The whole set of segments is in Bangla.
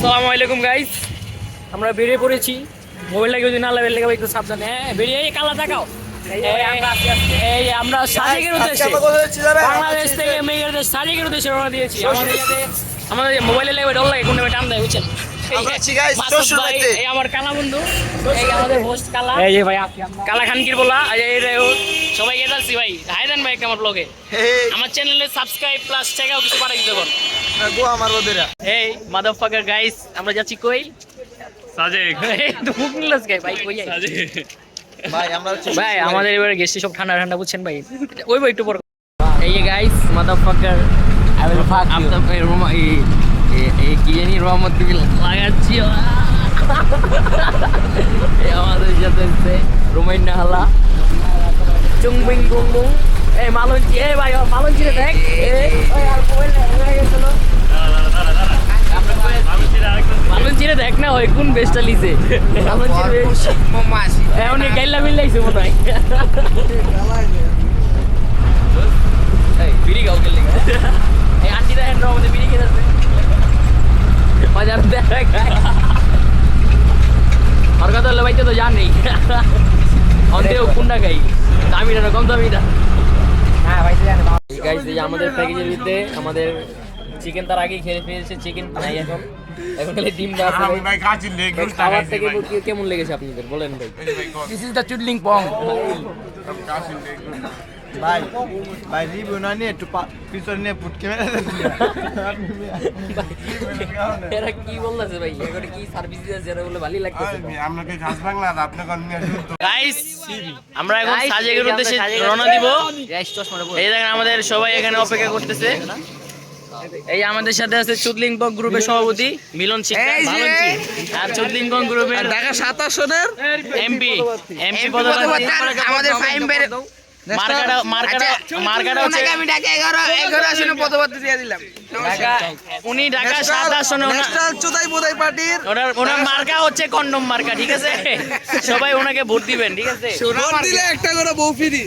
আসসালামু আলাইকুম গাইস, আমরা বেরিয়ে পড়েছি। মোবাইলটাকে যদি না লাগে একটু সাবধানে। হ্যাঁ, বেরিয়ে কালা দেখাও। এই আমরা সাজেকের উদ্দেশ্যে বাংলাদেশ থেকে মেঘের দেশ সাজেকের উদ্দেশ্যে রওনা দিয়েছি। আমাদের মোবাইলে লাগবে ডর লাগে, কোন টান দেয় বুঝছেন। এই আমার কালা বন্ধু, এই আমাদের হোস্ট কালা, এই যে ভাই কালা খানকির বলা। সবাই গেছি ভাই, হাই দেন ভাই আমার ব্লগে, আমার চ্যানেলে সাবস্ক্রাইব প্লাস টাকাও কিছু পাঠাই দিতে পারেন। আমার বন্ধুরা, এই মাদারফাকার গাইস, আমরা যাচ্ছি কই? সাজেক। তো মুখ নিলাস গাই ভাই, কই যাই ভাই আমরা ভাই? আমাদের এবারে গেছি সব ঠান্ডা ঠান্ডা বুঝছেন ভাই। ওই ভাই একটু পর। এই যে guys motherfucker, I will fuck you. আপনাদের রোমা এই কি জানি রহমত দিবি লাগাচ্ছি। এই আমাদের সাথে আছে রোমাইন্না হালা চুংবিং গুংবুং। এই মালঞ্চি, এই ভাই মালঞ্চি রে দেখ। এই আর মোবাইল হয়ে গেছিল। মালঞ্চিরে দেখ না হয় কোন বেস্টটা লিছে। এখন গাইলা মিলাইছে মনে হয়। বিড়ি গাও গেলে এই আন্টি দেখেন আমাদের বিড়ি খেতে আর কথা হলো ভাইতে তো জানি অন্তেও কোনটা খাই, দামিটা না কম দামিটা। হ্যাঁ ভাই গাইস, আমাদের প্যাকেজের ভিতরে আমাদের চিকেন তার আগেই খেয়ে ফেলেছে। চিকেন নাই এখন, এখন খালি ডিম দেওয়া আছে ভাই। খাবার থেকে কেমন লেগেছে আপনাদের বলেন ভাই? দিস ইজ দ্য চুদলিং পং। ভাই ভাই রিভিউ না নিয়ে একটু পিছনে নিয়ে পুটকে মেরে এরা কি বলতেছে ভাই? এখন কি সার্ভিস দিতেছে এরা বলে ভালোই লাগতেছে। আপনাকে খাস বাংলা আপনাকে গাইস, আমরা এখন সাজেকের উদ্দেশ্যে রওনা দিব। এই দেখেন আমাদের সবাই এখানে অপেক্ষা করতেছে। এই আমাদের সাথে আছে চুদলিংপং গ্রুপের সভাপতি মিলন সিং, আর চুদলিংপং গ্রুপের ঢাকা 27 সনের এমপি পদপ্রার্থী আমাদের ফাইম বের মার্কাটা হচ্ছে আমি ঢাকা 11 আসনে পদপ্রার্থী দিয়ে দিলাম। উনি ঢাকা 7 আসনে ন্যাশনাল চুদাই বোদাই পার্টির ওনার মার্কা হচ্ছে কন্ডম মার্কা, ঠিক আছে? সবাই ওনাকে ভোট দিবেন, ঠিক আছে? ভোট দিলে একটা করে বউ ফ্রি।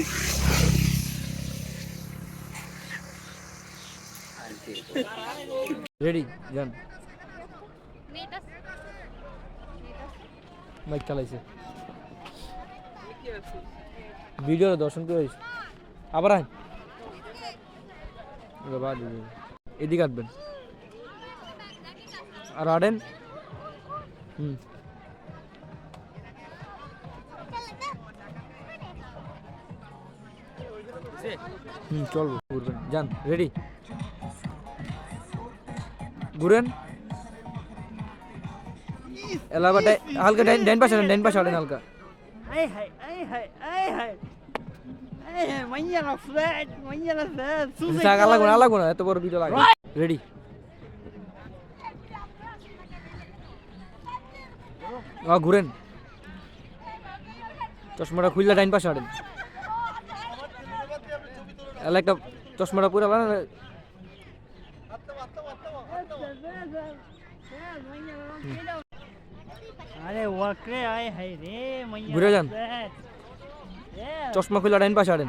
রেডি যান, মাইক চালাইছে, ভিডিও দর্শন করে আবার আইন এদিকে আসবেন আর আড়েন। চলবো, ঘুরবেন যান, রেডি ঘুরেন। এলাকাটা হালকা ডাইন পাশে আড়েন হালকা। লাগবো না, এত বড় ভিডিও লাগে। রেডি, ঘুরেন, চশমাটা খুললে ডাইন পাশে আড়েন। একটা চশমাটা পুরা ঘুরে যান, চশমা খুলে ডাইন পাশে আড়েন।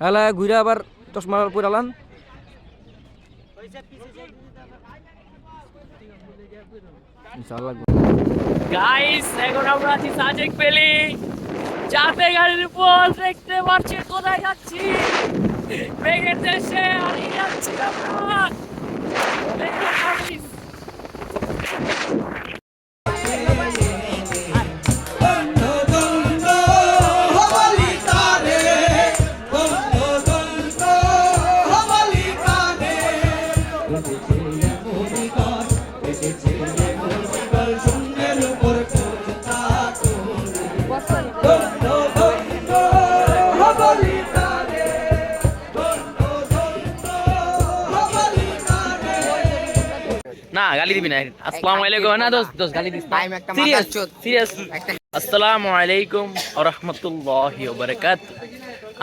হ্যালো, ঘুরে আবার চশমা পুরালান। গাইস, এখন আমরা আছি সাজেক ভ্যালি। চারটে গাড়ির উপর দেখতে পাচ্ছি কোথায় যাচ্ছি। মেঘের দেশে হারিয়ে যাচ্ছি আমরা। না গালি দিবি না। আসসালামু আলাইকুম না দোস্ত, গালি দিস না। সিরিয়াস। আসসালামু আলাইকুম ওয়া রাহমাতুল্লাহি ওয়া বারাকাতুহু।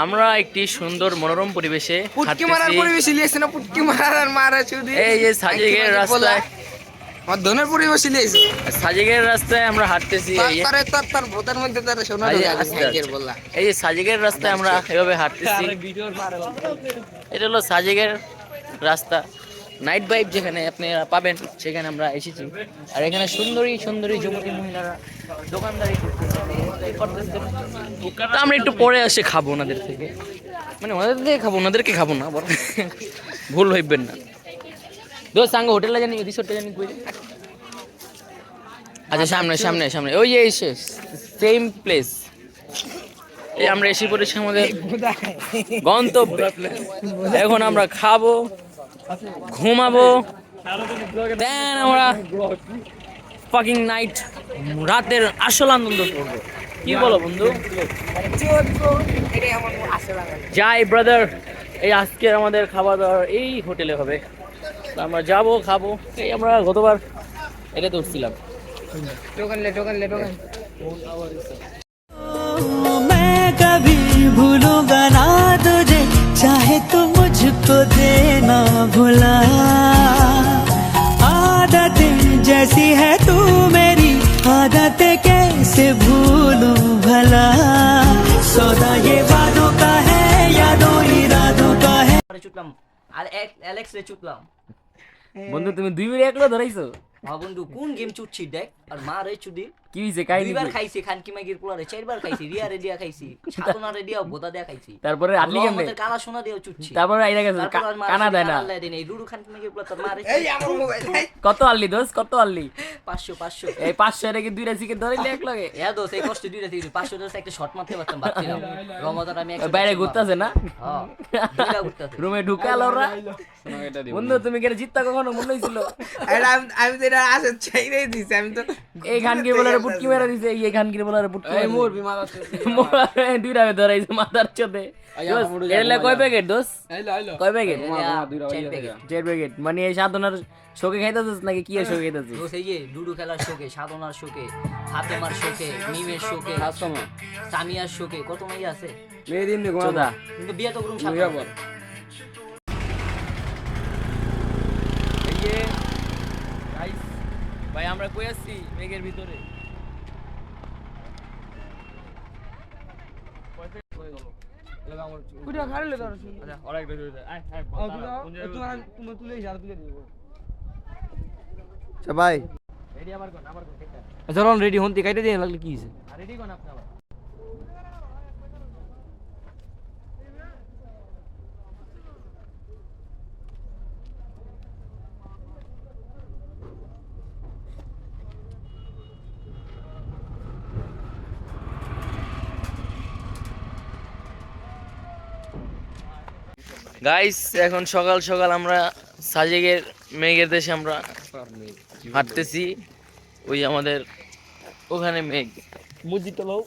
আমরা একটি সুন্দর মনোরম পরিবেশে পুটকি মারার পরিবেশ লিয়েছে না, পুটকি মারার মারা চুদি। এই যে সাজেকের রাস্তায় আমার ধনের পরিবেশ লিয়েছে। সাজেকের রাস্তায় আমরা হাঁটতেছি। তার ভোটার মধ্যে তার সোনা বললা। এই যে সাজেকের রাস্তায় আমরা এভাবে হাঁটতেছি। এটা হলো সাজেকের রাস্তা। নাইট ভাইব যেখানে আপনারা পাবেন সেখানে আমরা এসেছি। আর এখানে সুন্দরী সুন্দরী যুবতী মহিলারা দোকানদারি করতেছে। তো আমরা একটু পরে এসে খাবো ওনাদের থেকে, মানে ওনাদের থেকে খাবো, ওনাদেরকে খাবো না বরং, ভুল ভাববেন না। দোস্ত সাঙ্গ হোটেলে জানি রিসোর্টে জানি কই? আচ্ছা সামনে সামনে সামনে ওই যে সেম প্লেস। এই আমরা এসে পড়েছি আমাদের গন্তব্য। এখন আমরা খাবো, ঘুমাবো, দেন আমরা ফাকিং নাইট, রাতের আসল আনন্দ করবো। কি বলো বন্ধু? যাই ব্রাদার, এই আজকে আমাদের খাওয়া দাওয়া এই হোটেলে হবে। তো আমরা যাবো, খাবো। এই আমরা গতবার এটা ধরছিলাম। मैं कभी भूलूंगा ना तुझे, चाहे तू मुझको देना भुला। आदतें जैसी है तू मेरी, आदतें कैसे भूलूं भला। सौदा ये वादों का है, यादों इरादों का है। চুটলাম আর অ্যালেক্স রে চুটলাম। বন্ধু তুমি 2 মিনিট একলো ধরাইছো? হ্যাঁ বন্ধু, কোন গেম চুটছি দেখ। আর মা রে চুদি কি হইছে কাহিনী? দুইবার খাইছি খানকি মাগির পোলারে, 4বার খাইছি, রিয়া রে দিয়া খাইছি, সাতনা রে দিয়া বোদা দিয়া খাইছি। তারপরে আটলি কেমনে? আমাদের কালা সোনা দিয়েও চুটছি। তারপরে আইরা গেছে কানা দেয় না। এই রুরু খানকি মাগির পোলা তোর মারে। এই আমার মোবাইল কত আনলি দোস্ত, কত আনলি? 500 এই 500 রেখে 2টা চিকেন ধরাইলে এক লাগে। এ দোস এই কষ্ট দুইটা থেকে 500 দোস একটা শট মারতে পারতাম ভাবছিলাম। রমাদান আমি ওই বাইরে ঘুরতাছে না, হ্যাঁ দুইটা ঘুরতাছে। রুমে ঢুকাল ওরা। বন্ধু তুমি কি জিততা কখনো মনে হইছিল? আমি তো এটা আসে চাইরেই দিছি, আমি তো এই খানকির বলারে পুটকি মেরে দিছে, এই খানকির বলারে পুটকি এই মরবি মাথাতে। দুইটা ধরাইছে মাথার চোদে। এলে কয় প্যাকেট দোস? কয় প্যাকেট? 4 প্যাকেট। মানে এই সাধনার শোকে খাইতাছিস নাকি কি এর শোকে খাইতাছিস? দোস এই যে লুডো খেলার শোকে, সাধনার শোকে, ফাতেমার শোকে, মিমের শোকে, সামিয়ার শোকে, কত মাইয়া আছে মেয়েদিন নে চোদা। কিন্তু বিয়ে তো করুম সাথে। এই যে গাইস ভাই আমরা কই আছি? মেঘের ভিতরে। কুড়া খাইলে ধরছ। আচ্ছা অনেক বেশি হইছে। আয় আয় তুমি তুলে ইশারা তুলে দিব। সবাই রেডি আবার কোন কেটে। চলো রেডি হন্তি কাইতে দিয়ে লাগলে কি হইছে? রেডি কোন আপনি আবার? গাইস এখন সকাল সকাল আমরা সাজেকের মেঘের দেশে আমরা হাঁটতেছি। ওই আমাদের ওখানে মেঘ, মসজিদটা লোক,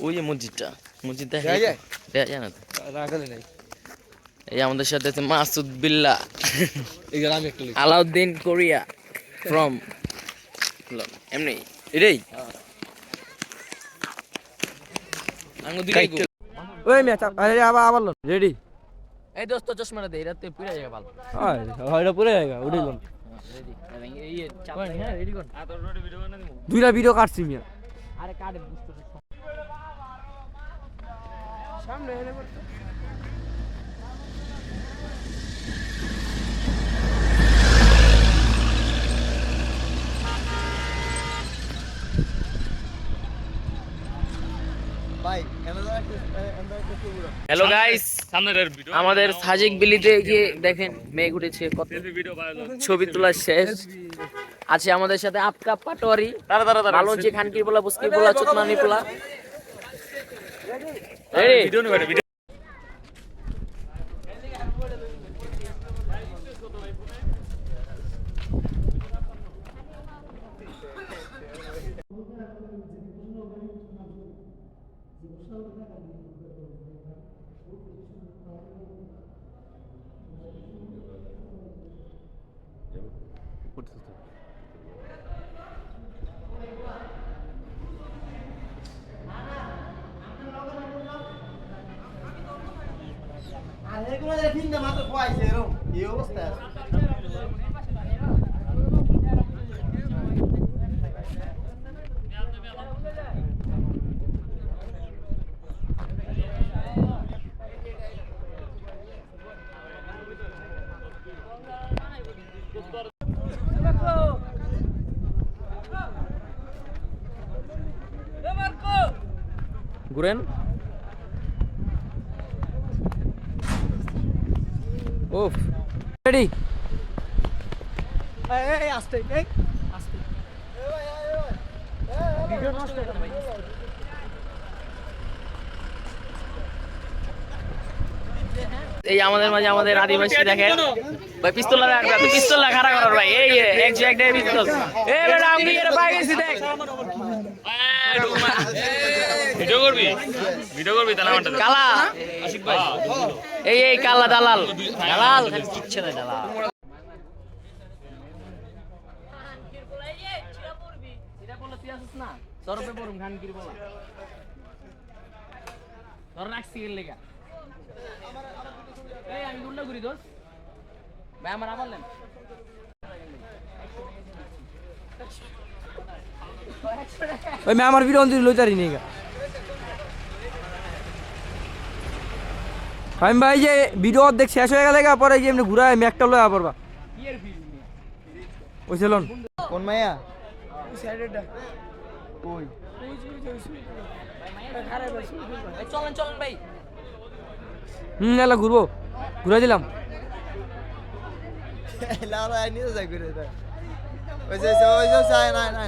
ওই যে মসজিদটা, মসজিদটা দেখা যায় না তো। এই আমাদের সাথে আছে মাসুদ বিল্লাহ, আলাউদ্দিন কোরিয়া ফ্রম এমনি এটাই ওই মিয়া আরে আবার রেডি। এই দোস্ত চশমাটা দে, এরাতে পুরা জায়গা ভালো। হয় এটা পুরো জায়গা উঠিল। দুইটা ভিডিও কাটছি মিয়া। আরে কাটে বুঝতে সামনে এনে ভাই হ্যালো গাইস, আমাদের সাজেক বিলিতে গিয়ে দেখেন মেঘ উঠেছে, কত ছবি তোলা শেষ। আছে আমাদের সাথে আপকা পাটোয়ারি, ভালো যে খানকির বলা, বুসকি বলা, চুতমানি বলা। এই অবস্থা ঘুরেন ওফ রেডি এই আস্তে এই এই আমাদের মাঝে আমাদের আদিবাসী দেখেন ভাই পিস্তল লাগা পিস্তল লাগা খাড়া করার ভাই এই এক জায়গায় পিস্তল এই বেটা আমি এর পাই গেছি দেখ ভিডিও করবি তাহলে আমারটা কালা আশিক ভাই এই কালা দালাল দালাল খালি কিচ্ছে না দালাল এটা বলে তুই আসিস না সরপে পড়ুম খান কি বলা ধর রাখছি এর লেগা এই আমি গুন্ডা করি দোস ভাই আমার বললেন ওই মে আমার ভিডিও অন্তর লইতারি নেই আমি ভাই যে ভিডিও অর্ধেক শেষ হয়ে গেলে পরে যে এমনি ঘুরায় ম্যাকটা লয়া পড়বা ওই চলুন কোন মাইয়া চলেন চলেন ভাই এলা ঘুরবো ঘুরে দিলাম লারা আই নিয়ে যাই করে দা ওই যে আয় না না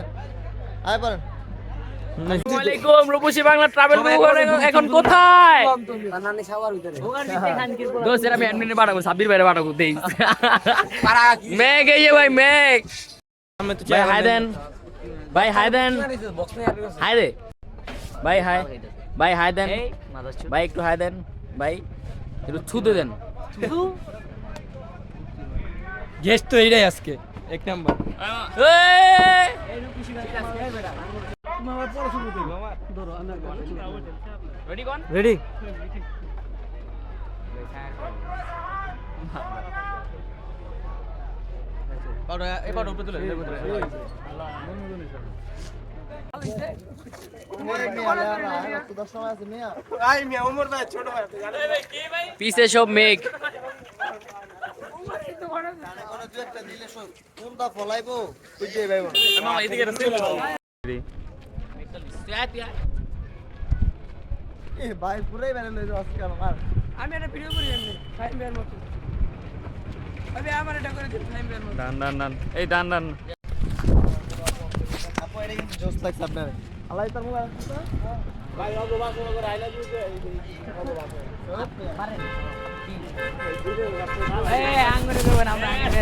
আয় পারেন আসসালামু আলাইকুম রূপসী বাংলা ট্রাভেল এখন কোথায় দোস্ত এরা আমি অ্যাডমিনে পাঠাবো সাব্বির ভাইরে পাঠাবো দেই মেঘ এই যে ভাই মেঘ ভাই হাই দেন ভাই হাই দেন হাই রে ভাই হাই ভাই হাই দেন ভাই একটু হাই দেন ভাই একটু ছুতে দেন গেস্ট তো এইটাই আজকে এক নাম্বার রেডি পিছে সব মেঘ কোনটা ফলাইবো বুঝতে পাইবো এ ভাই পুরাই বেরে লই যাস কেন মার আমি একটা ভিডিও করি এমনি টাইম বের মত আমি আমার এটা করে দিই টাইম বের মত ডান ডান ডান এই ডান ডান আপু এটা কিন্তু জোস লাগছে আপনারে আলাই তার মোবাইল ভাই অগো বাস করে আইলা দিতে এই আঙ্গুরে করব না আমরা আঙ্গুরে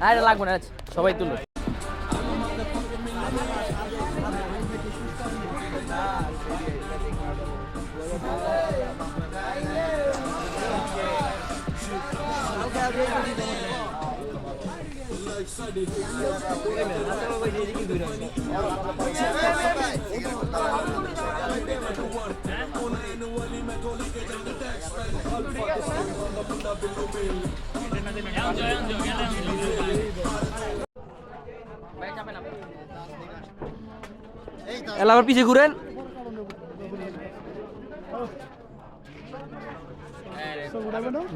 আরে লাগবে না সবাই তুলো এলা আবার পিছে ঘুরেন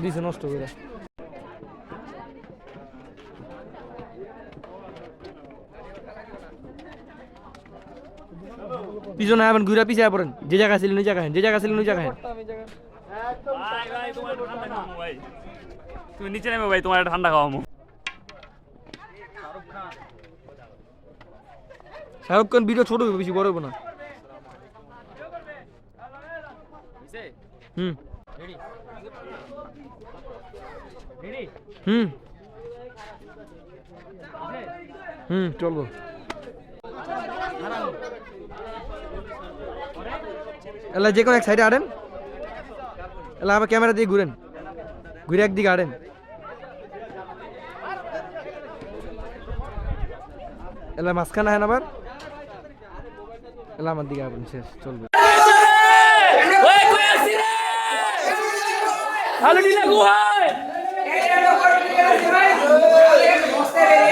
দিছে নষ্ট করে পিছনে আবেন ঘুরে পিছে পড়েন যে জায়গা ছিলেন ওই জায়গায় যে জায়গা ছিলেন ওই জায়গায় তুমি নিচে নেমে ভাই তোমার একটা ঠান্ডা খাওয়ামো শাহরুখ খান ভিডিও ছোট হবে বেশি বড় হবে না হুম হুম হুম চলবো এলা যে কোনো এক সাইডে আড়েন এলা আবার ক্যামেরা দিয়ে ঘুরেন ঘুরে একদিকে আড়েন এলা মাঝখানে হ্যাঁ আবার এলা আমার দিকে আবেন শেষ চলবে হ্যালো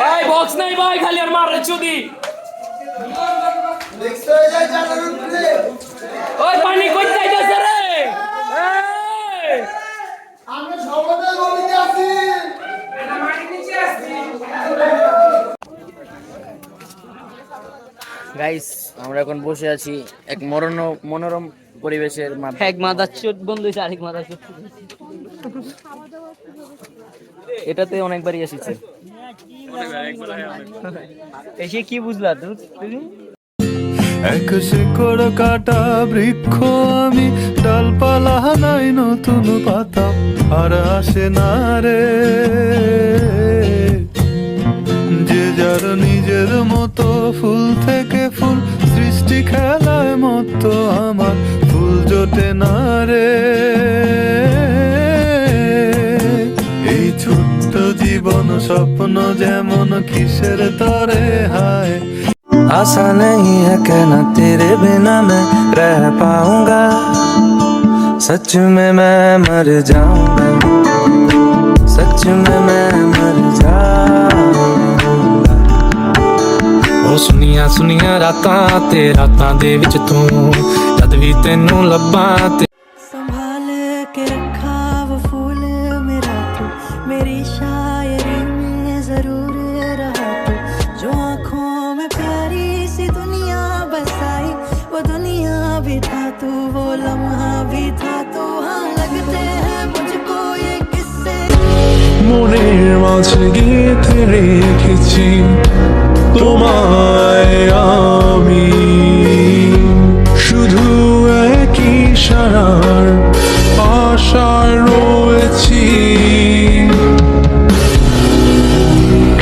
ভাই বক্স নাই ভাই, খালি আর মারে চুদি। ওই পানি কই যাইতেছে রে? এই! আমরা সবাই গলিতে আছি। গাইস আমরা এখন বসে আছি এক মনোরম পরিবেশের মাঝে। এক মাথা চুদ বন্ধু হইছে, আরেক মাথা চুদ। এটাতে অনেকবারই এসেছে। এসে কি বুঝলা তুমি? এক শিকড় কাটা বৃক্ষ আমি, ডালপালা নাই নতুন পাতা আর আসে না রে। যে যার নিজের মতো ফুল থেকে ফুল সৃষ্টি খেলায় মতো আমার ফুল জোটে না রে। এই ছোট্ট জীবন স্বপ্ন যেমন কিসের তরে হায়। आशा नहीं है कहना तेरे बिना मैं रह पाऊंगा, सच में मैं मर जाऊंगा, सच में मैं मर जाऊंगा। ओ सुनिया सुनिया रातां ते रातां दे विच तू जद भी तेनू लब्बां ते संभाल के रखा वो फूल मेरा तू, मेरी शायरी में जरूर रहा तू। जो आँखों में प्यारी सी दुनिया बसाई, वो दुनिया भी था तू, वो लम्हा भी था तू। हाँ लगते हैं मुझको ये किस्से মনের মাঝে গেঁথে রেখেছি তোমায় আমি, শুধু একই সারার আশায় রয়েছি।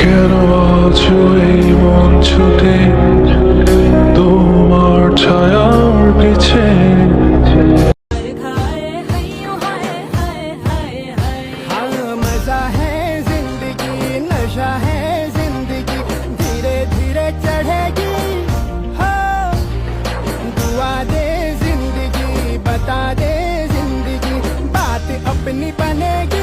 কেন আছো এই মন ছুটে তোমার ছায়ার পিছে। मजा है जिंदगी, नशा है जिंदगी, धीरे धीरे चढ़ेगी। हो दुआ दे जिंदगी, बता दे जिंदगी, बात अपनी बनेगी।